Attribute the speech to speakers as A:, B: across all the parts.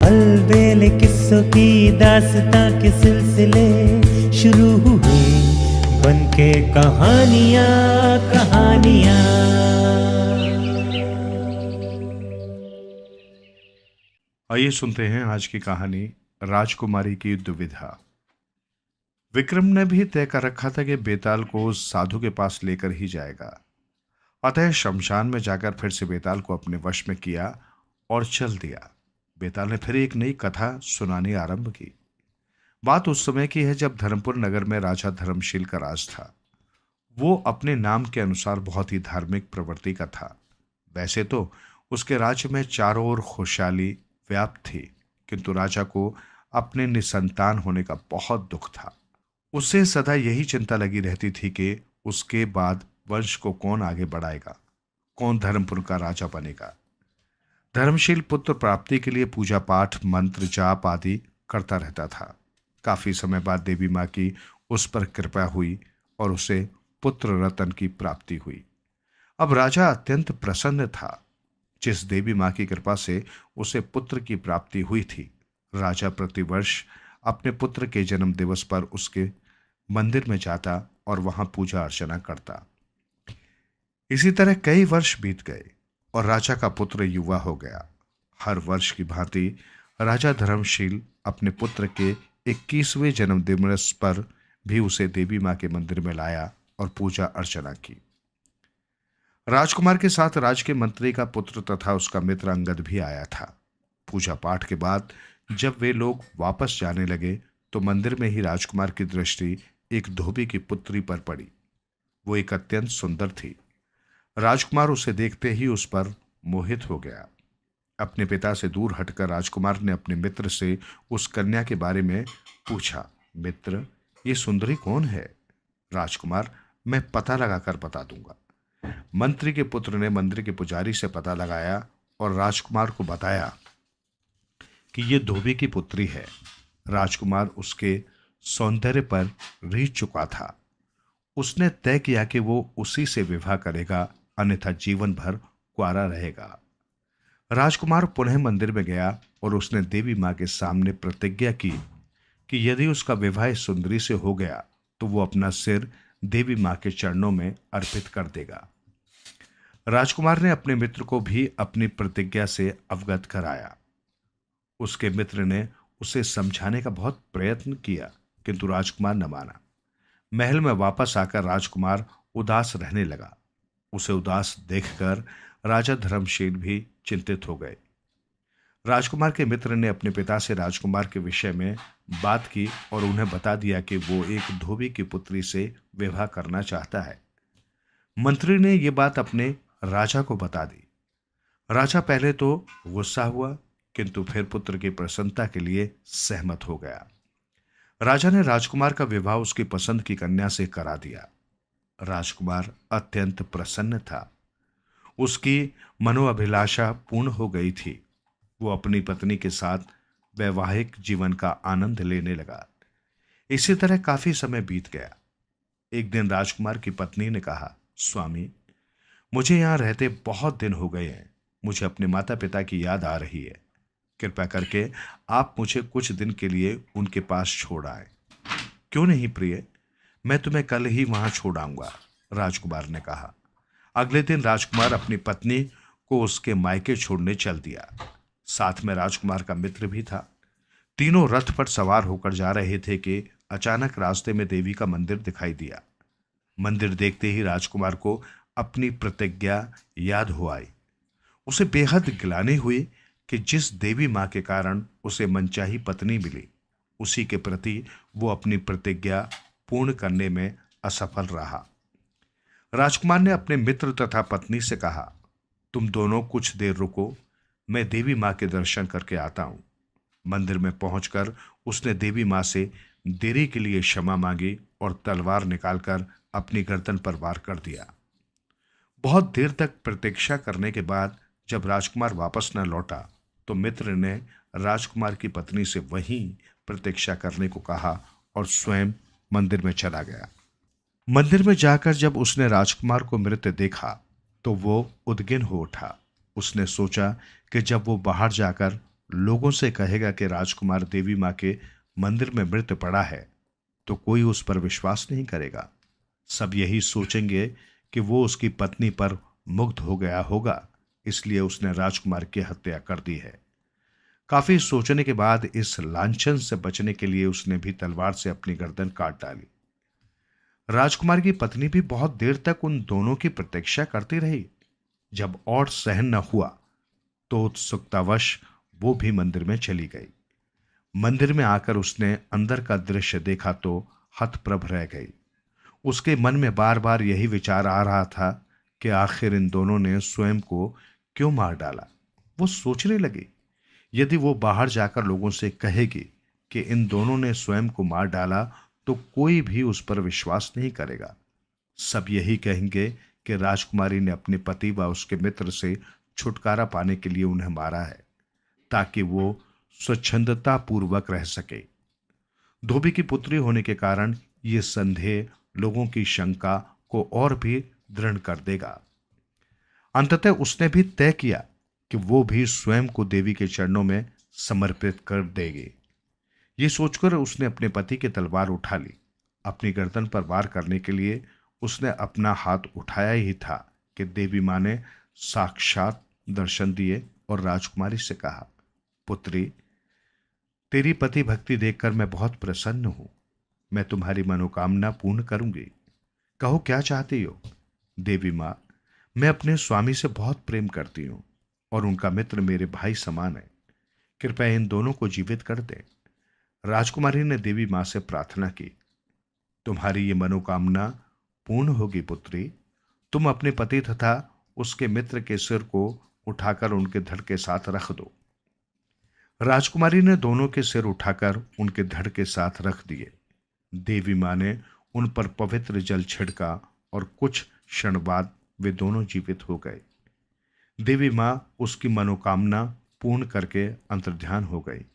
A: अलबेले किस्सों की दास्तां के सिलसिले शुरू हुए, बनके कहानियां कहानियां।
B: आइए सुनते हैं आज की कहानी राजकुमारी की दुविधा। विक्रम ने भी तय कर रखा था कि बेताल को उस साधु के पास लेकर ही जाएगा। अतः शमशान में जाकर फिर से बेताल को अपने वश में किया और चल दिया। बेताल ने फिर एक नई कथा सुनानी आरंभ की। बात उस समय की है जब धर्मपुर नगर में राजा धर्मशील का राज था। वो अपने नाम के अनुसार बहुत ही धार्मिक प्रवृत्ति का था। वैसे तो उसके राज्य में चारों ओर खुशहाली व्याप्त थी, किंतु राजा को अपने निसंतान होने का बहुत दुख था। उसे सदा यही चिंता लगी रहती थी कि उसके बाद वंश को कौन आगे बढ़ाएगा, कौन धर्मपुर का राजा बनेगा। धर्मशील पुत्र प्राप्ति के लिए पूजा पाठ, मंत्र जाप आदि करता रहता था। काफी समय बाद देवी माँ की उस पर कृपा हुई और उसे पुत्र रतन की प्राप्ति हुई। अब राजा अत्यंत प्रसन्न था। जिस देवी माँ की कृपा से उसे पुत्र की प्राप्ति हुई थी, राजा प्रतिवर्ष अपने पुत्र के जन्म दिवस पर उसके मंदिर में जाता और वहां पूजा अर्चना करता। इसी तरह कई वर्ष बीत गए और राजा का पुत्र युवा हो गया। हर वर्ष की भांति राजा धर्मशील अपने पुत्र के 21वें जन्म दिवस पर भी उसे देवी माँ के मंदिर में लाया और पूजा अर्चना की। राजकुमार के साथ राज के मंत्री का पुत्र तथा उसका मित्र अंगद भी आया था। पूजा पाठ के बाद जब वे लोग वापस जाने लगे तो मंदिर में ही राजकुमार की दृष्टि एक धोबी की पुत्री पर पड़ी। वो एक अत्यंत सुंदर थी। राजकुमार उसे देखते ही उस पर मोहित हो गया। अपने पिता से दूर हटकर राजकुमार ने अपने मित्र से उस कन्या के बारे में पूछा, मित्र, ये सुंदरी कौन है? राजकुमार, मैं पता लगाकर बता दूंगा। मंत्री के पुत्र ने मंदिर के पुजारी से पता लगाया और राजकुमार को बताया कि ये धोबी की पुत्री है। राजकुमार उसके सौंदर्य पर रीझ चुका था। उसने तय किया कि वो उसी से विवाह करेगा, अन्यथा जीवन भर कुंवारा रहेगा। राजकुमार पुनः मंदिर में गया और उसने देवी माँ के सामने प्रतिज्ञा की कि यदि उसका विवाह इस सुंदरी से हो गया तो वो अपना सिर देवी माँ के चरणों में अर्पित कर देगा। राजकुमार ने अपने मित्र को भी अपनी प्रतिज्ञा से अवगत कराया। उसके मित्र ने उसे समझाने का बहुत प्रयत्न किया, किंतु राजकुमार न माना। महल में वापस आकर राजकुमार उदास रहने लगा। उसे उदास देखकर राजा धर्मशील भी चिंतित हो गए। राजकुमार के मित्र ने अपने पिता से राजकुमार के विषय में बात की और उन्हें बता दिया कि वो एक धोबी की पुत्री से विवाह करना चाहता है। मंत्री ने ये बात अपने राजा को बता दी। राजा पहले तो गुस्सा हुआ, किंतु फिर पुत्र की प्रसन्नता के लिए सहमत हो गया। राजा ने राजकुमार का विवाह उसकी पसंद की कन्या से करा दिया। राजकुमार अत्यंत प्रसन्न था। उसकी मनोअभिलाषा पूर्ण हो गई थी। वो अपनी पत्नी के साथ वैवाहिक जीवन का आनंद लेने लगा। इसी तरह काफी समय बीत गया। एक दिन राजकुमार की पत्नी ने कहा, स्वामी, मुझे यहां रहते बहुत दिन हो गए हैं। मुझे अपने माता पिता की याद आ रही है। कृपया करके आप मुझे कुछ दिन के लिए उनके पास छोड़ आए। क्यों नहीं प्रिय, मैं तुम्हें कल ही वहां छोड़ आऊंगा, राजकुमार ने कहा। अगले दिन राजकुमार अपनी पत्नी को उसके मायके छोड़ने चल दिया। साथ में राजकुमार का मित्र भी था। तीनों रथ पर सवार होकर जा रहे थे कि अचानक रास्ते में देवी का मंदिर दिखाई दिया। मंदिर देखते ही राजकुमार को अपनी प्रतिज्ञा याद हो आई। उसे बेहद ग्लानि हुई कि जिस देवी माँ के कारण उसे मनचाही पत्नी मिली, उसी के प्रति वो अपनी प्रतिज्ञा पूर्ण करने में असफल रहा। राजकुमार ने अपने मित्र तथा पत्नी से कहा, तुम दोनों कुछ देर रुको, मैं देवी माँ के दर्शन करके आता हूं। मंदिर में पहुंचकर उसने देवी माँ से देरी के लिए क्षमा मांगी और तलवार निकालकर अपनी गर्दन पर वार कर दिया। बहुत देर तक प्रतीक्षा करने के बाद जब राजकुमार वापस न लौटा तो मित्र ने राजकुमार की पत्नी से वहीं प्रतीक्षा करने को कहा और स्वयं मंदिर में चला गया। मंदिर में जाकर जब उसने राजकुमार को मृत देखा तो वो उद्विग्न हो उठा। उसने सोचा कि जब वो बाहर जाकर लोगों से कहेगा कि राजकुमार देवी माँ के मंदिर में मृत पड़ा है, तो कोई उस पर विश्वास नहीं करेगा। सब यही सोचेंगे कि वो उसकी पत्नी पर मुग्ध हो गया होगा, इसलिए उसने राजकुमार की हत्या कर दी है। काफी सोचने के बाद इस लांछन से बचने के लिए उसने भी तलवार से अपनी गर्दन काट डाली। राजकुमार की पत्नी भी बहुत देर तक उन दोनों की प्रतीक्षा करती रही। जब और सहन न हुआ तो उत्सुकतावश वो भी मंदिर में चली गई। मंदिर में आकर उसने अंदर का दृश्य देखा तो हतप्रभ रह गई। उसके मन में बार बार यही विचार आ रहा था कि आखिर इन दोनों ने स्वयं को क्यों मार डाला। वो सोचने लगी, यदि वो बाहर जाकर लोगों से कहेगी कि इन दोनों ने स्वयं को मार डाला तो कोई भी उस पर विश्वास नहीं करेगा। सब यही कहेंगे कि राजकुमारी ने अपने पति व उसके मित्र से छुटकारा पाने के लिए उन्हें मारा है, ताकि वो स्वच्छंदता पूर्वक रह सके। धोबी की पुत्री होने के कारण ये संदेह लोगों की शंका को और भी दृढ़ कर देगा। अंततः उसने भी तय किया कि वो भी स्वयं को देवी के चरणों में समर्पित कर देगी। ये सोचकर उसने अपने पति की तलवार उठा ली। अपनी गर्दन पर वार करने के लिए उसने अपना हाथ उठाया ही था कि देवी मां ने साक्षात दर्शन दिए और राजकुमारी से कहा, पुत्री, तेरी पति भक्ति देखकर मैं बहुत प्रसन्न हूं। मैं तुम्हारी मनोकामना पूर्ण करूंगी। कहो क्या चाहती हो। देवी मां, मैं अपने स्वामी से बहुत प्रेम करती हूं और उनका मित्र मेरे भाई समान है। कृपया इन दोनों को जीवित कर दे। राजकुमारी ने देवी मां से प्रार्थना की, तुम्हारी ये मनोकामना पूर्ण होगी पुत्री। तुम अपने पति तथा उसके मित्र के सिर को उठाकर उनके धड़ के साथ रख दो। राजकुमारी ने दोनों के सिर उठाकर उनके धड़ के साथ रख दिए। देवी मां ने उन पर पवित्र जल छिड़का और कुछ क्षण बाद वे दोनों जीवित हो गए। देवी मां उसकी मनोकामना पूर्ण करके अंतर्ध्यान हो गई।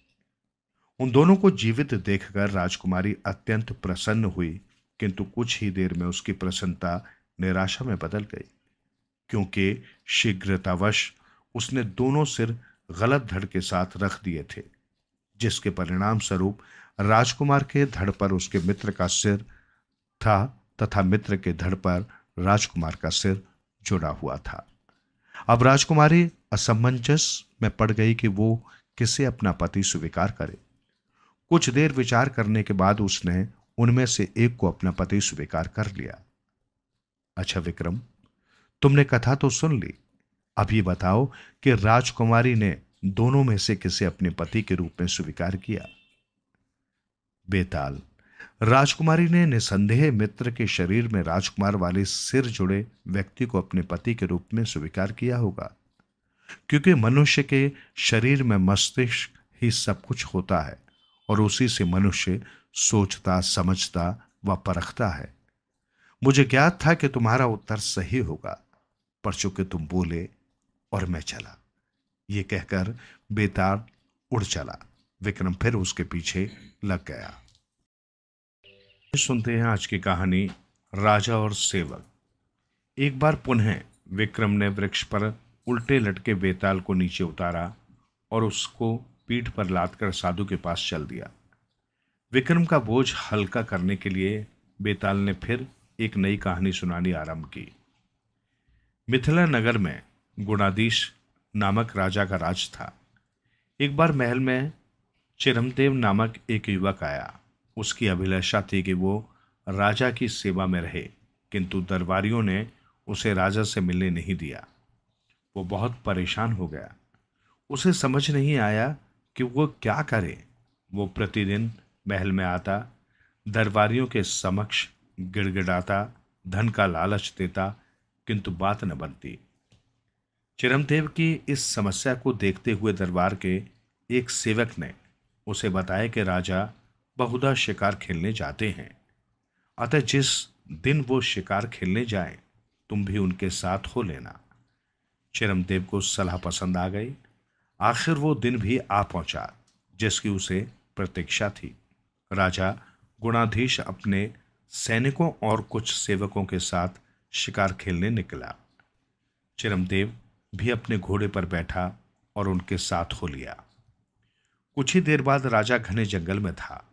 B: उन दोनों को जीवित देखकर राजकुमारी अत्यंत प्रसन्न हुई, किंतु कुछ ही देर में उसकी प्रसन्नता निराशा में बदल गई, क्योंकि शीघ्रतावश उसने दोनों सिर गलत धड़ के साथ रख दिए थे, जिसके परिणाम स्वरूप राजकुमार के धड़ पर उसके मित्र का सिर था तथा मित्र के धड़ पर राजकुमार का सिर जुड़ा हुआ था। अब राजकुमारी असमंजस में पड़ गई कि वो किसे अपना पति स्वीकार करे। कुछ देर विचार करने के बाद उसने उनमें से एक को अपना पति स्वीकार कर लिया। अच्छा विक्रम, तुमने कथा तो सुन ली। अब ये बताओ कि राजकुमारी ने दोनों में से किसे अपने पति के रूप में स्वीकार किया। बेताल, राजकुमारी ने निसंदेह मित्र के शरीर में राजकुमार वाले सिर जुड़े व्यक्ति को अपने पति के रूप में स्वीकार किया होगा, क्योंकि मनुष्य के शरीर में मस्तिष्क ही सब कुछ होता है और उसी से मनुष्य सोचता, समझता व परखता है। मुझे ज्ञात था कि तुम्हारा उत्तर सही होगा, पर चूंकि तुम बोले और मैं चला। ये कहकर बेताल उड़ चला। विक्रम फिर उसके पीछे लग गया। सुनते हैं आज की कहानी राजा और सेवक। एक बार पुनः विक्रम ने वृक्ष पर उल्टे लटके बेताल को नीचे उतारा और उसको पीठ पर लादकर साधु के पास चल दिया। विक्रम का बोझ हल्का करने के लिए बेताल ने फिर एक नई कहानी सुनानी आरंभ की। मिथिला नगर में गुणाधीश नामक राजा का राज था। एक बार महल में चिरमदेव नामक एक युवक आया। उसकी अभिलाषा थी कि वो राजा की सेवा में रहे, किंतु दरबारियों ने उसे राजा से मिलने नहीं दिया। वो बहुत परेशान हो गया। उसे समझ नहीं आया कि वो क्या करे। वो प्रतिदिन महल में आता, दरबारियों के समक्ष गिड़गिड़ाता, धन का लालच देता, किंतु बात न बनती। चिरमदेव की इस समस्या को देखते हुए दरबार के एक सेवक ने उसे बताया कि राजा बहुधा शिकार खेलने जाते हैं, अतः जिस दिन वो शिकार खेलने जाएं, तुम भी उनके साथ हो लेना। चिरमदेव को सलाह पसंद आ गई। आखिर वो दिन भी आ पहुंचा जिसकी उसे प्रतीक्षा थी। राजा गुणाधीश अपने सैनिकों और कुछ सेवकों के साथ शिकार खेलने निकला। चिरमदेव भी अपने घोड़े पर बैठा और उनके साथ हो लिया। कुछ ही देर बाद राजा घने जंगल में था।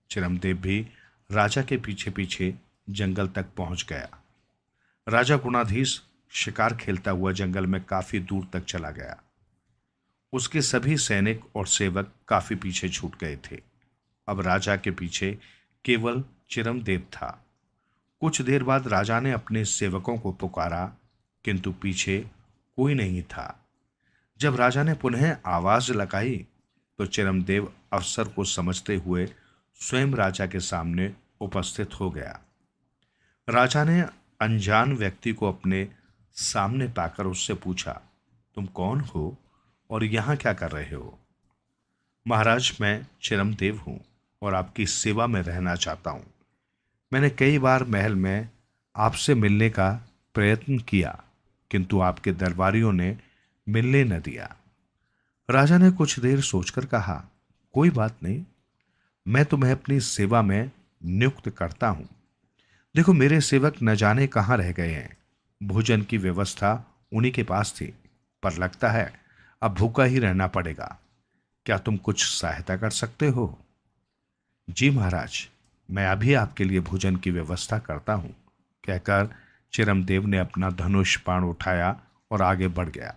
B: चिरमदेव भी राजा के पीछे पीछे जंगल तक पहुंच गया। राजा गुणाधीश शिकार खेलता हुआ जंगल में काफी दूर तक चला गया। उसके सभी सैनिक और सेवक काफी पीछे छूट गए थे। अब राजा के पीछे केवल चिरमदेव था। कुछ देर बाद राजा ने अपने सेवकों को पुकारा, किंतु पीछे कोई नहीं था। जब राजा ने पुनः आवाज लगाई तो चिरमदेव अवसर को समझते हुए स्वयं राजा के सामने उपस्थित हो गया। राजा ने अनजान व्यक्ति को अपने सामने पाकर उससे पूछा, तुम कौन हो और यहां क्या कर रहे हो? महाराज, मैं चिरमदेव हूं और आपकी सेवा में रहना चाहता हूं। मैंने कई बार महल में आपसे मिलने का प्रयत्न किया, किंतु आपके दरबारियों ने मिलने न दिया। राजा ने कुछ देर सोचकर कहा, कोई बात नहीं, मैं तुम्हें अपनी सेवा में नियुक्त करता हूं। देखो, मेरे सेवक न जाने कहां रह गए हैं। भोजन की व्यवस्था उन्हीं के पास थी, पर लगता है अब भूखा ही रहना पड़ेगा। क्या तुम कुछ सहायता कर सकते हो? जी महाराज, मैं अभी आपके लिए भोजन की व्यवस्था करता हूं, कहकर चिरमदेव ने अपना धनुष बाण उठाया और आगे बढ़ गया।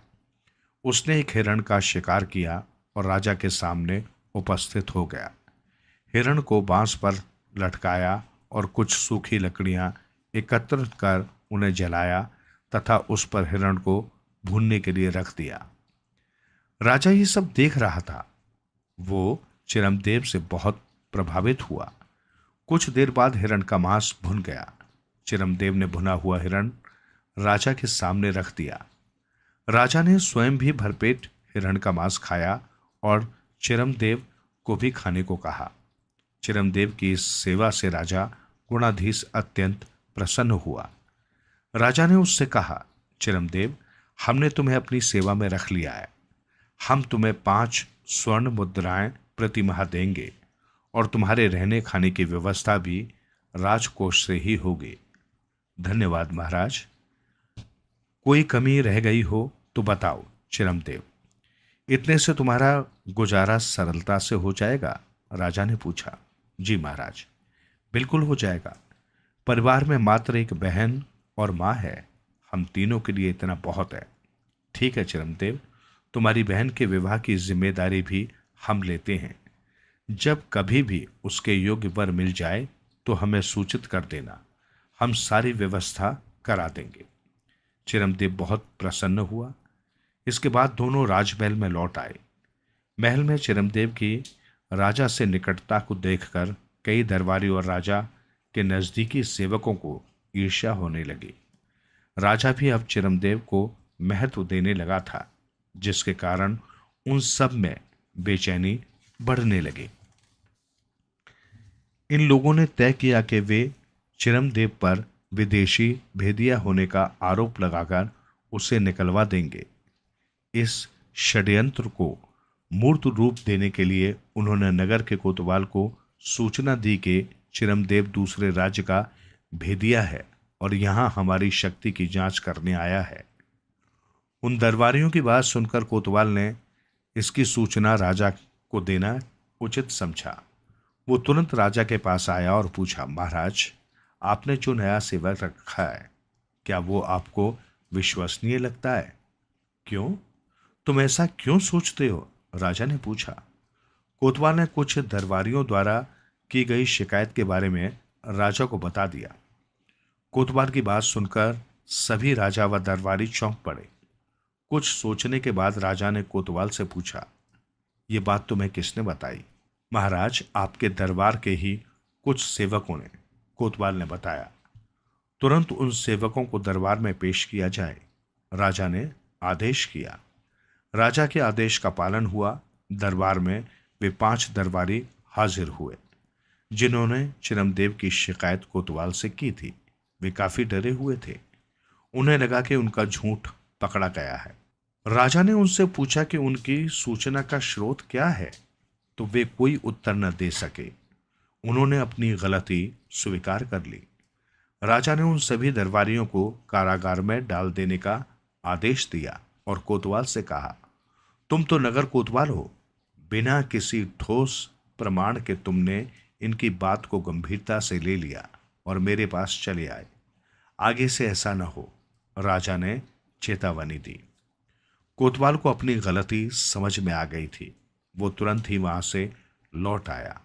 B: उसने एक हिरण का शिकार किया और राजा के सामने उपस्थित हो गया। हिरण को बांस पर लटकाया और कुछ सूखी लकड़ियां एकत्र कर उन्हें जलाया तथा उस पर हिरण को भूनने के लिए रख दिया। राजा ये सब देख रहा था। वो चिरमदेव से बहुत प्रभावित हुआ। कुछ देर बाद हिरण का मांस भुन गया। चिरमदेव ने भुना हुआ हिरण राजा के सामने रख दिया। राजा ने स्वयं भी भरपेट हिरण का मांस खाया और चिरमदेव को भी खाने को कहा। चिरमदेव की इस सेवा से राजा गुणाधीश अत्यंत प्रसन्न हुआ। राजा ने उससे कहा, चिरमदेव, हमने तुम्हें अपनी सेवा में रख लिया है। हम तुम्हें 5 स्वर्ण मुद्राएं प्रति माह देंगे और तुम्हारे रहने खाने की व्यवस्था भी राजकोष से ही होगी। धन्यवाद महाराज। कोई कमी रह गई हो तो बताओ चिरमदेव। इतने से तुम्हारा गुजारा सरलता से हो जाएगा? राजा ने पूछा। जी महाराज, बिल्कुल हो जाएगा। परिवार में मात्र एक बहन और माँ है। हम तीनों के लिए इतना बहुत है। ठीक है चिरमदेव, तुम्हारी बहन के विवाह की जिम्मेदारी भी हम लेते हैं। जब कभी भी उसके योग्य वर मिल जाए तो हमें सूचित कर देना, हम सारी व्यवस्था करा देंगे। चिरमदेव बहुत प्रसन्न हुआ। इसके बाद दोनों राजमहल में लौट आए। महल में चिरमदेव की राजा से निकटता को देखकर कई दरबारी और राजा के नजदीकी सेवकों को ईर्ष्या होने लगी। राजा भी अब चिरमदेव को महत्व देने लगा था, जिसके कारण उन सब में बेचैनी बढ़ने लगी। इन लोगों ने तय किया कि वे चिरमदेव पर विदेशी भेदिया होने का आरोप लगाकर उसे निकलवा देंगे। इस षड्यंत्र को मूर्त रूप देने के लिए उन्होंने नगर के कोतवाल को सूचना दी कि चिरमदेव दूसरे राज्य का भेदिया है और यहाँ हमारी शक्ति की जांच करने आया है। उन दरबारियों की बात सुनकर कोतवाल ने इसकी सूचना राजा को देना उचित समझा। वो तुरंत राजा के पास आया और पूछा, महाराज, आपने जो नया सेवक रखा है, क्या वो आपको विश्वसनीय लगता है? क्यों? तुम ऐसा क्यों सोचते हो? राजा ने पूछा। कोतवाल ने कुछ दरबारियों द्वारा की गई शिकायत के बारे में राजा को बता दिया। कोतवाल की बात सुनकर सभी राजा व दरबारी चौंक पड़े। कुछ सोचने के बाद राजा ने कोतवाल से पूछा, ये बात तुम्हें किसने बताई? महाराज, आपके दरबार के ही कुछ सेवकों ने, कोतवाल ने बताया। तुरंत उन सेवकों को दरबार में पेश किया जाए, राजा ने आदेश किया। राजा के आदेश का पालन हुआ। दरबार में वे 5 दरबारी हाजिर हुए जिन्होंने चिरमदेव की शिकायत कोतवाल से की थी। वे काफी डरे हुए थे। उन्हें लगा कि उनका झूठ पकड़ा गया है। राजा ने उनसे पूछा कि उनकी सूचना का स्रोत क्या है, तो वे कोई उत्तर न दे सके। उन्होंने अपनी गलती स्वीकार कर ली। राजा ने उन सभी दरबारियों को कारागार में डाल देने का आदेश दिया और कोतवाल से कहा, तुम तो नगर कोतवाल हो, बिना किसी ठोस प्रमाण के तुमने इनकी बात को गंभीरता से ले लिया और मेरे पास चले आए। आगे से ऐसा न हो, राजा ने चेतावनी दी। कोतवाल को अपनी गलती समझ में आ गई थी। वो तुरंत ही वहां से लौट आया।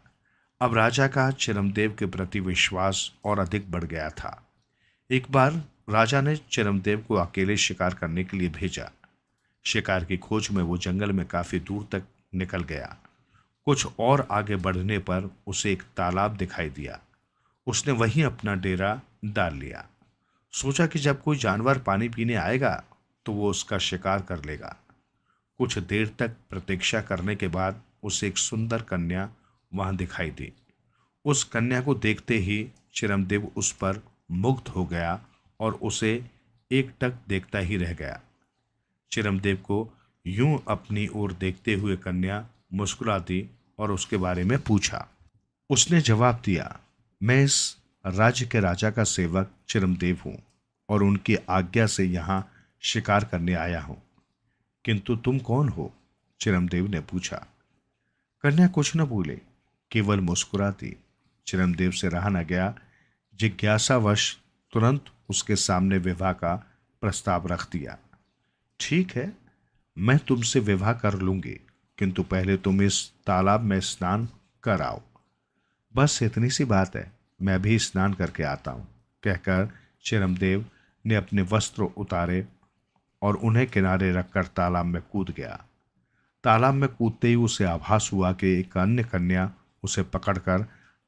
B: अब राजा का चिरमदेव के प्रति विश्वास और अधिक बढ़ गया था। एक बार राजा ने चिरमदेव को अकेले शिकार करने के लिए भेजा। शिकार की खोज में वो जंगल में काफी दूर तक निकल गया। कुछ और आगे बढ़ने पर उसे एक तालाब दिखाई दिया। उसने वहीं अपना डेरा डाल लिया। सोचा कि जब कोई जानवर पानी पीने आएगा तो वो उसका शिकार कर लेगा। कुछ देर तक प्रतीक्षा करने के बाद उसे एक सुंदर कन्या वहां दिखाई दी। उस कन्या को देखते ही चिरमदेव उस पर मुग्ध हो गया और उसे एकटक देखता ही रह गया। चिरमदेव को यूं अपनी ओर देखते हुए कन्या मुस्कुरा दी और उसके बारे में पूछा। उसने जवाब दिया, मैं इस राज्य के राजा का सेवक चिरमदेव हूं और उनकी आज्ञा से यहां शिकार करने आया हूं। किंतु तुम कौन हो? चिरमदेव ने पूछा। कन्या कुछ न बोले, केवल मुस्कुराती। चिरमदेव से रहा न गया। जिज्ञासावश तुरंत उसके सामने विवाह का प्रस्ताव रख दिया। ठीक है, मैं तुमसे विवाह कर लूंगी, किंतु पहले तुम इस तालाब में स्नान कर आओ। बस इतनी सी बात है, मैं भी स्नान करके आता हूं, कहकर चिरमदेव ने अपने वस्त्र उतारे और उन्हें किनारे रखकर तालाब में कूद गया। तालाब में कूदते ही उसे आभास हुआ कि एक अन्य कन्या उसे पकड़कर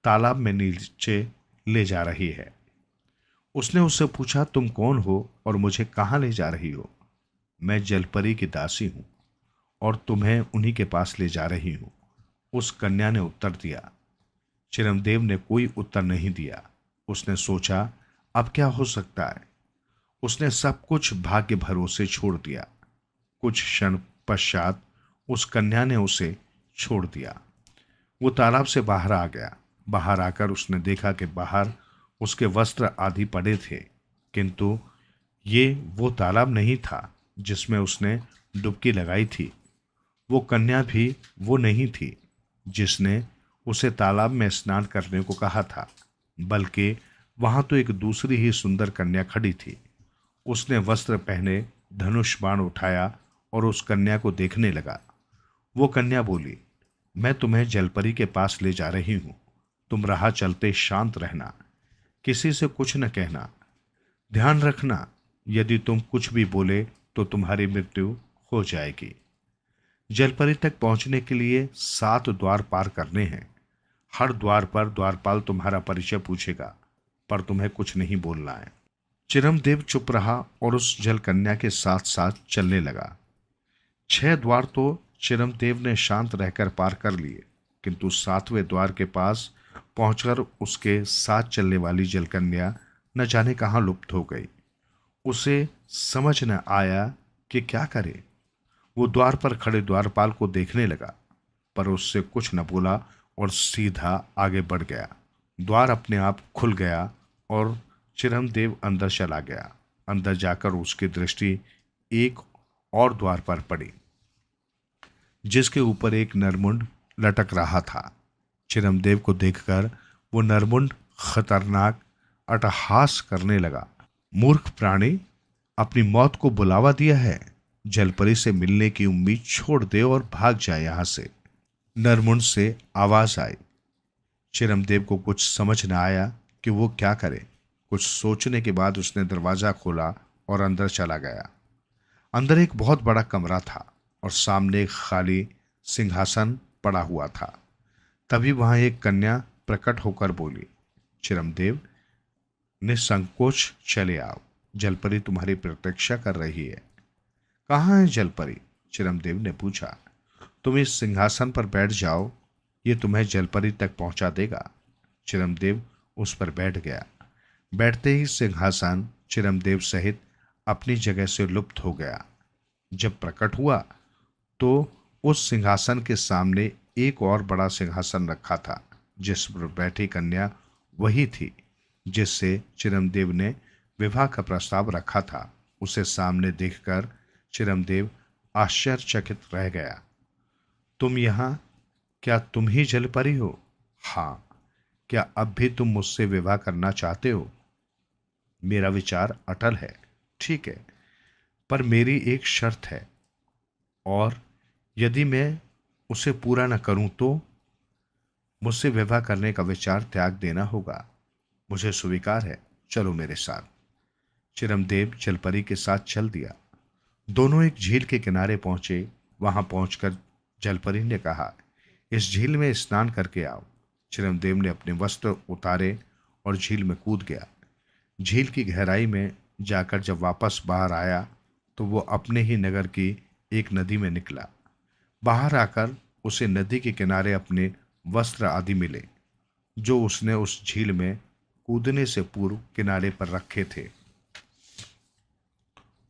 B: तालाब में नीचे ले जा रही है। उसने उससे पूछा, तुम कौन हो और मुझे कहाँ ले जा रही हो? मैं जलपरी की दासी हूं और तुम्हें उन्हीं के पास ले जा रही हूं, उस कन्या ने उत्तर दिया। चिरमदेव ने कोई उत्तर नहीं दिया। उसने सोचा, अब क्या हो सकता है। उसने सब कुछ भाग्य भरोसे छोड़ दिया। कुछ क्षण पश्चात उस कन्या ने उसे छोड़ दिया। वो तालाब से बाहर आ गया। बाहर आकर उसने देखा कि बाहर उसके वस्त्र आदि पड़े थे, किंतु ये वो तालाब नहीं था जिसमें उसने डुबकी लगाई थी। वो कन्या भी वो नहीं थी जिसने उसे तालाब में स्नान करने को कहा था, बल्कि वहां तो एक दूसरी ही सुंदर कन्या खड़ी थी। उसने वस्त्र पहने धनुष बाण उठाया और उस कन्या को देखने लगा। वो कन्या बोली, मैं तुम्हें जलपरी के पास ले जा रही हूं। तुम राह चलते शांत रहना, किसी से कुछ न कहना। ध्यान रखना, यदि तुम कुछ भी बोले तो तुम्हारी मृत्यु हो जाएगी। जलपरी तक पहुंचने के लिए 7 द्वार पार करने हैं। हर द्वार पर द्वारपाल तुम्हारा परिचय पूछेगा, पर तुम्हें कुछ नहीं बोलना है। चिरमदेव चुप रहा और उस जलकन्या के साथ साथ चलने लगा। 6 द्वार तो चिरमदेव ने शांत रहकर पार कर लिए, किंतु 7वें द्वार के पास पहुंचकर उसके साथ चलने वाली जलकन्या न जाने कहां लुप्त हो गई। उसे समझ न आया कि क्या करे। वो द्वार पर खड़े द्वारपाल को देखने लगा, पर उससे कुछ न बोला और सीधा आगे बढ़ गया। द्वार अपने आप खुल गया और चिरमदेव अंदर चला गया। अंदर जाकर उसकी दृष्टि एक और द्वार पर पड़ी, जिसके ऊपर एक नरमुंड लटक रहा था। चिरमदेव को देखकर वो नरमुंड खतरनाक अट्टहास करने लगा। मूर्ख प्राणी, अपनी मौत को बुलावा दिया है। जलपरी से मिलने की उम्मीद छोड़ दे और भाग जाए यहां से। नरमुंड से आवाज आई। चिरमदेव को कुछ समझ न आया कि वो क्या करे। कुछ सोचने के बाद उसने दरवाजा खोला और अंदर चला गया। अंदर एक बहुत बड़ा कमरा था और सामने एक खाली सिंहासन पड़ा हुआ था। तभी वहां एक कन्या प्रकट होकर बोली, चिरमदेव, निसंकोच चले आओ, जलपरी तुम्हारी प्रतीक्षा कर रही है। कहाँ है जलपरी? चिरमदेव ने पूछा। तुम इस सिंहासन पर बैठ जाओ, ये तुम्हें जलपरी तक पहुंचा देगा। चिरमदेव उस पर बैठ गया। बैठते ही सिंहासन चिरमदेव सहित अपनी जगह से लुप्त हो गया। जब प्रकट हुआ तो उस सिंहासन के सामने एक और बड़ा सिंहासन रखा था, जिस पर बैठी कन्या वही थी जिससे चिरमदेव ने विवाह का प्रस्ताव रखा था। उसे सामने देखकर चिरमदेव आश्चर्यचकित रह गया। तुम यहाँ क्या तुम ही जलपरी हो? हाँ। क्या अब भी तुम मुझसे विवाह करना चाहते हो? मेरा विचार अटल है। ठीक है, पर मेरी एक शर्त है, और यदि मैं उसे पूरा न करूं तो मुझसे विवाह करने का विचार त्याग देना होगा। मुझे स्वीकार है, चलो मेरे साथ। चिरमदेव जलपरी के साथ चल दिया। दोनों एक झील के किनारे पहुंचे। वहां पहुंचकर जलपरी ने कहा, इस झील में स्नान करके आओ। चिरमदेव ने अपने वस्त्र उतारे और झील में कूद गया। झील की गहराई में जाकर जब वापस बाहर आया तो वो अपने ही नगर की एक नदी में निकला। बाहर आकर उसे नदी के किनारे अपने वस्त्र आदि मिले, जो उसने उस झील में कूदने से पूर्व किनारे पर रखे थे।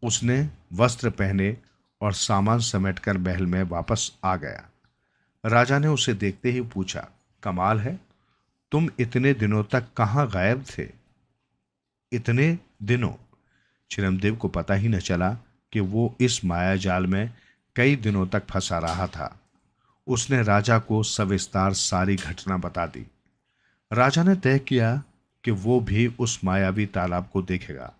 B: उसने वस्त्र पहने और सामान समेटकर महल में वापस आ गया। राजा ने उसे देखते ही पूछा, कमाल है, तुम इतने दिनों तक कहाँ गायब थे? इतने दिनों? चिरमदेव को पता ही न चला कि वो इस माया जाल में कई दिनों तक फंसा रहा था। उसने राजा को सविस्तार सारी घटना बता दी। राजा ने तय किया कि वो भी उस मायावी तालाब को देखेगा।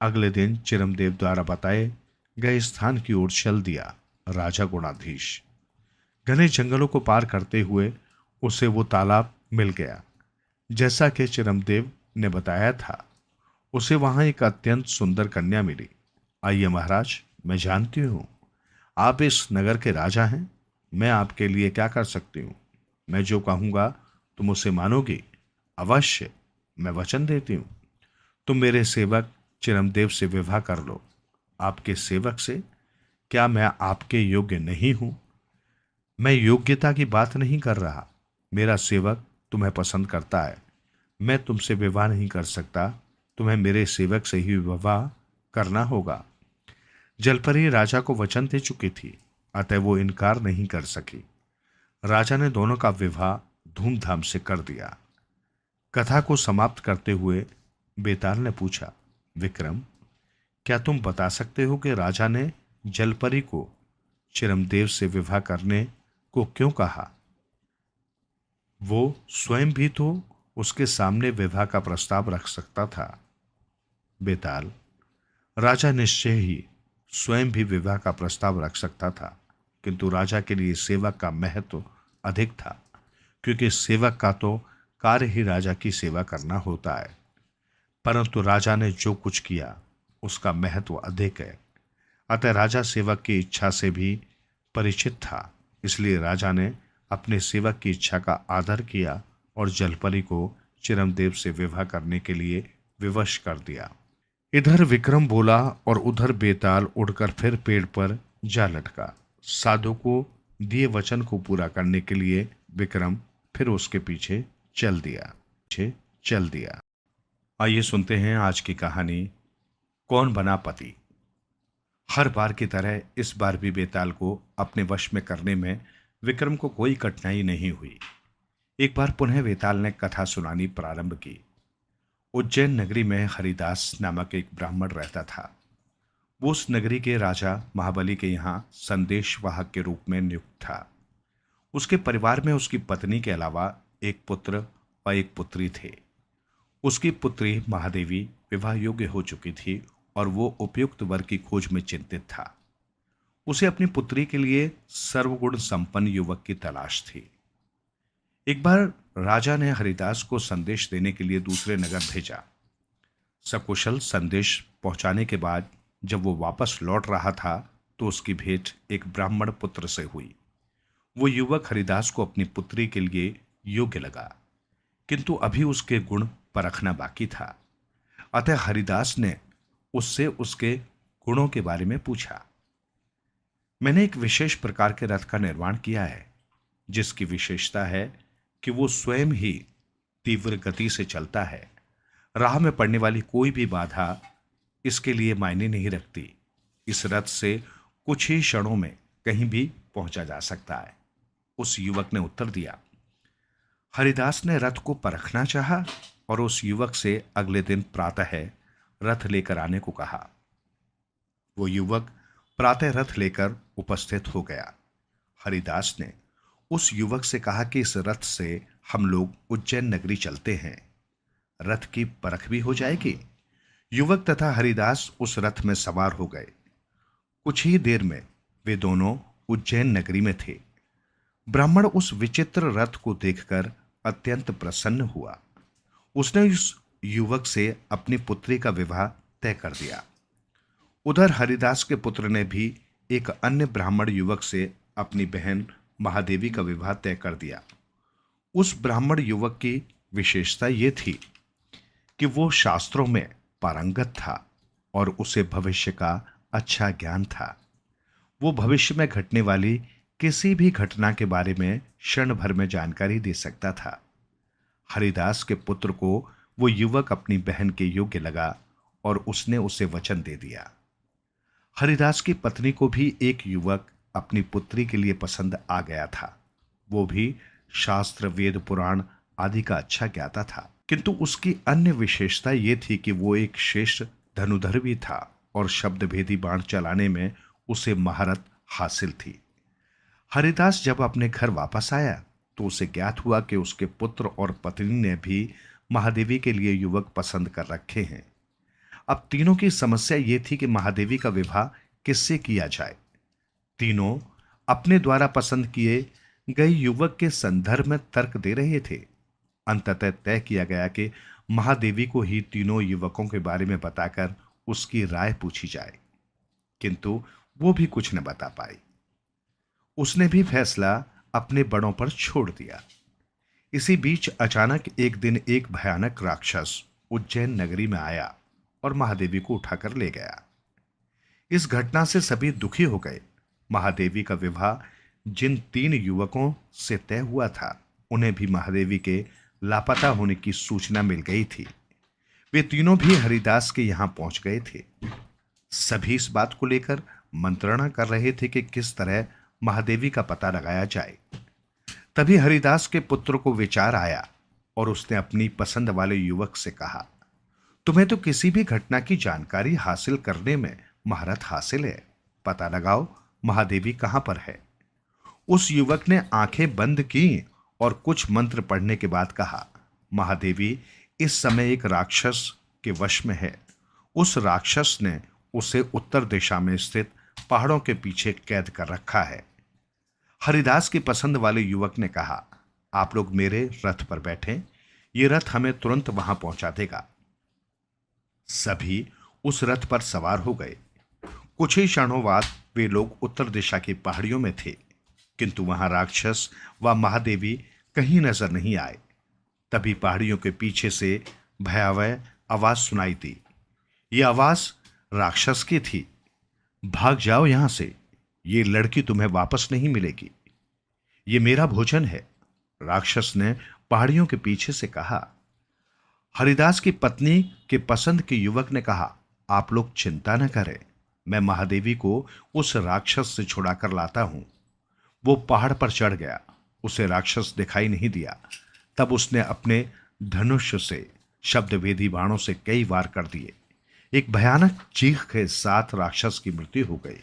B: अगले दिन चिरमदेव द्वारा बताए गए स्थान की ओर चल दिया राजा गुणाधीश। घने जंगलों को पार करते हुए उसे वो तालाब मिल गया, जैसा कि चिरमदेव ने बताया था। उसे वहां एक अत्यंत सुंदर कन्या मिली। आइए महाराज, मैं जानती हूं आप इस नगर के राजा हैं। मैं आपके लिए क्या कर सकती हूँ? मैं जो कहूँगा तुम उसे मानोगी? अवश्य, मैं वचन देती हूँ। तुम मेरे सेवक चिरमदेव से विवाह कर लो। आपके सेवक से? क्या मैं आपके योग्य नहीं हूं? मैं योग्यता की बात नहीं कर रहा। मेरा सेवक तुम्हें पसंद करता है। मैं तुमसे विवाह नहीं कर सकता। तुम्हें मेरे सेवक से ही विवाह करना होगा। जलपरी राजा को वचन दे चुकी थी, अतः वो इनकार नहीं कर सकी। राजा ने दोनों का विवाह धूमधाम से कर दिया। कथा को समाप्त करते हुए बेताल ने पूछा, विक्रम, क्या तुम बता सकते हो कि राजा ने जलपरी को चिरमदेव से विवाह करने को क्यों कहा? वो स्वयं भी तो उसके सामने विवाह का प्रस्ताव रख सकता था। बेताल, राजा निश्चय ही स्वयं भी विवाह का प्रस्ताव रख सकता था, किंतु राजा के लिए सेवक का महत्व अधिक था, क्योंकि सेवक का तो कार्य ही राजा की सेवा करना होता है। परंतु राजा ने जो कुछ किया उसका महत्व अधिक है। अतः राजा सेवक की इच्छा से भी परिचित था, इसलिए राजा ने अपने सेवक की इच्छा का आदर किया और जलपरी को चिरमदेव से विवाह करने के लिए विवश कर दिया। इधर विक्रम बोला और उधर बेताल उड़कर फिर पेड़ पर जा लटका। साधु को दिए वचन को पूरा करने के लिए विक्रम फिर उसके पीछे चल दिया। आइए सुनते हैं आज की कहानी, कौन बना पति। हर बार की तरह इस बार भी बेताल को अपने वश में करने में विक्रम को कोई कठिनाई नहीं हुई। एक बार पुनः बेताल ने कथा सुनानी प्रारंभ की। उज्जैन नगरी में हरिदास नामक एक ब्राह्मण रहता था। वो उस नगरी के राजा महाबली के यहाँ संदेशवाहक के रूप में नियुक्त था। उसके परिवार में उसकी पत्नी के अलावा एक पुत्र और एक पुत्री थे। उसकी पुत्री महादेवी विवाह योग्य हो चुकी थी और वो उपयुक्त वर की खोज में चिंतित था। उसे अपनी पुत्री के लिए सर्वगुण संपन्न युवक की तलाश थी। एक बार राजा ने हरिदास को संदेश देने के लिए दूसरे नगर भेजा। सकुशल संदेश पहुंचाने के बाद जब वो वापस लौट रहा था तो उसकी भेंट एक ब्राह्मण पुत्र से हुई। वो युवक हरिदास को अपनी पुत्री के लिए योग्य लगा, किंतु अभी उसके गुण परखना बाकी था। अतः हरिदास ने उससे उसके गुणों के बारे में पूछा। मैंने एक विशेष प्रकार के रथ का निर्माण किया है, जिसकी विशेषता है कि वो स्वयं ही तीव्र गति से चलता है। राह में पड़ने वाली कोई भी बाधा इसके लिए मायने नहीं रखती। इस रथ से कुछ ही क्षणों में कहीं भी पहुंचा जा सकता है। उस युवक ने उत्तर दिया। हरिदास ने रथ को परखना चाहा और उस युवक से अगले दिन प्रातः रथ लेकर आने को कहा। वो युवक प्रातः रथ लेकर उपस्थित हो गया। हरिदास ने उस युवक से कहा कि इस रथ से हम लोग उज्जैन नगरी चलते हैं, रथ की परख भी हो जाएगी। युवक तथा हरिदास उस रथ में सवार हो गए। कुछ ही देर में वे दोनों उज्जैन नगरी में थे। ब्राह्मण उस विचित्र रथ को देखकर अत्यंत प्रसन्न हुआ। उसने उस युवक से अपनी पुत्री का विवाह तय कर दिया। उधर हरिदास के पुत्र ने भी एक अन्य ब्राह्मण युवक से अपनी बहन महादेवी का विवाह तय कर दिया। उस ब्राह्मण युवक की विशेषता यह थी कि वो शास्त्रों में पारंगत था और उसे भविष्य का अच्छा ज्ञान था। वो भविष्य में घटने वाली किसी भी घटना के बारे में क्षण भर में जानकारी दे सकता था। हरिदास के पुत्र को वो युवक अपनी बहन के योग्य लगा और उसने उसे वचन दे दिया। हरिदास की पत्नी को भी एक युवक अपनी पुत्री के लिए पसंद आ गया था। वो भी शास्त्र, वेद, पुराण आदि का अच्छा ज्ञाता था, किंतु उसकी अन्य विशेषता ये थी कि वो एक श्रेष्ठ धनुधर भी था और शब्द भेदी बाण चलाने में उसे महारत हासिल थी। हरिदास जब अपने घर वापस आया तो उसे ज्ञात हुआ कि उसके पुत्र और पत्नी ने भी महादेवी के लिए युवक पसंद कर रखे हैं। अब तीनों की समस्या ये थी कि महादेवी का विवाह किससे किया जाए। तीनों अपने द्वारा पसंद किए गए युवक के संदर्भ में तर्क दे रहे थे। अंततः तय किया गया कि महादेवी को ही तीनों युवकों के बारे में बताकर उसकी राय पूछी जाए, किंतु वो भी कुछ न बता पाई। उसने भी फैसला अपने बड़ों पर छोड़ दिया। इसी बीच अचानक एक दिन एक भयानक राक्षस उज्जैन नगरी में आया और महादेवी को उठाकर ले गया। इस घटना से सभी दुखी हो गए। महादेवी का विवाह जिन तीन युवकों से तय हुआ था, उन्हें भी महादेवी के लापता होने की सूचना मिल गई थी। वे तीनों भी हरिदास के यहां पहुंच गए थे। सभी इस बात को लेकर मंत्रणा कर रहे थे कि किस तरह महादेवी का पता लगाया जाए। तभी हरिदास के पुत्र को विचार आया और उसने अपनी पसंद वाले युवक से कहा, तुम्हें तो किसी भी घटना की जानकारी हासिल करने में महारत हासिल है, पता लगाओ महादेवी कहां पर है। उस युवक ने आंखें बंद की और कुछ मंत्र पढ़ने के बाद कहा, महादेवी इस समय एक राक्षस के वश में है। उस राक्षस ने उसे उत्तर दिशा में स्थित पहाड़ों के पीछे कैद कर रखा है। हरिदास की पसंद वाले युवक ने कहा, आप लोग मेरे रथ पर बैठें, ये रथ हमें तुरंत वहां पहुंचा देगा। सभी उस रथ पर सवार हो गए। कुछ ही क्षणों बाद वे लोग उत्तर दिशा की पहाड़ियों में थे, किंतु वहां राक्षस व महादेवी कहीं नजर नहीं आए। तभी पहाड़ियों के पीछे से भयावह आवाज सुनाई दी। यह आवाज राक्षस की थी, भाग जाओ यहां से, ये लड़की तुम्हें वापस नहीं मिलेगी, ये मेरा भोजन है। राक्षस ने पहाड़ियों के पीछे से कहा। हरिदास की पत्नी के पसंद के युवक ने कहा, आप लोग चिंता न करें, मैं महादेवी को उस राक्षस से छुड़ाकर लाता हूं। वो पहाड़ पर चढ़ गया, उसे राक्षस दिखाई नहीं दिया। तब उसने अपने धनुष से शब्दभेदी बाणों से कई वार कर दिए। एक भयानक चीख के साथ राक्षस की मृत्यु हो गई।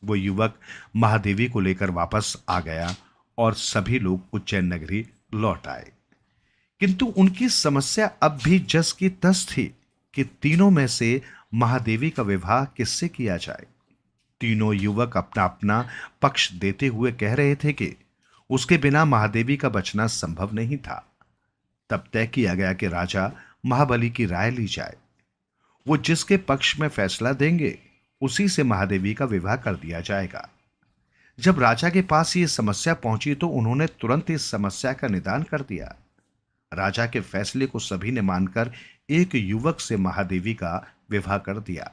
B: वो युवक महादेवी को लेकर वापस आ गया और सभी लोग उज्जैन नगरी लौट आए। किंतु उनकी समस्या अब भी जस की तस थी कि तीनों में से महादेवी का विवाह किससे किया जाए। तीनों युवक अपना अपना पक्ष देते हुए कह रहे थे कि उसके बिना महादेवी का बचना संभव नहीं था। तब तय किया गया कि राजा महाबली की राय ली जाए। वो जिसके पक्ष में फैसला देंगे उसी से महादेवी का विवाह कर दिया जाएगा। जब राजा के पास ये समस्या पहुंची तो उन्होंने तुरंत इस समस्या का निदान कर दिया। राजा के फैसले को सभी ने मानकर एक युवक से महादेवी का विवाह कर दिया।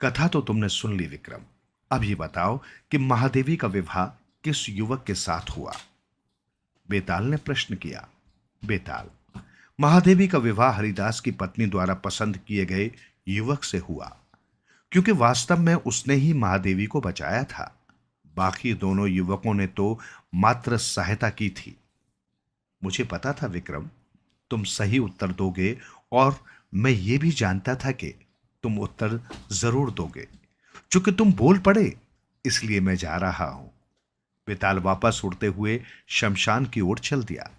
B: कथा तो तुमने सुन ली विक्रम, अब ये बताओ कि महादेवी का विवाह किस युवक के साथ हुआ। बेताल ने प्रश्न किया। बेताल, महादेवी का विवाह हरिदास की पत्नी द्वारा पसंद किए गए युवक से हुआ, क्योंकि वास्तव में उसने ही महादेवी को बचाया था। बाकी दोनों युवकों ने तो मात्र सहायता की थी। मुझे पता था विक्रम, तुम सही उत्तर दोगे और मैं ये भी जानता था कि तुम उत्तर जरूर दोगे। चूंकि तुम बोल पड़े इसलिए मैं जा रहा हूं। बेताल वापस उड़ते हुए शमशान की ओर चल दिया।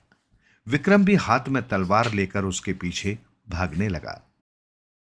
B: विक्रम भी हाथ में तलवार लेकर उसके पीछे भागने लगा।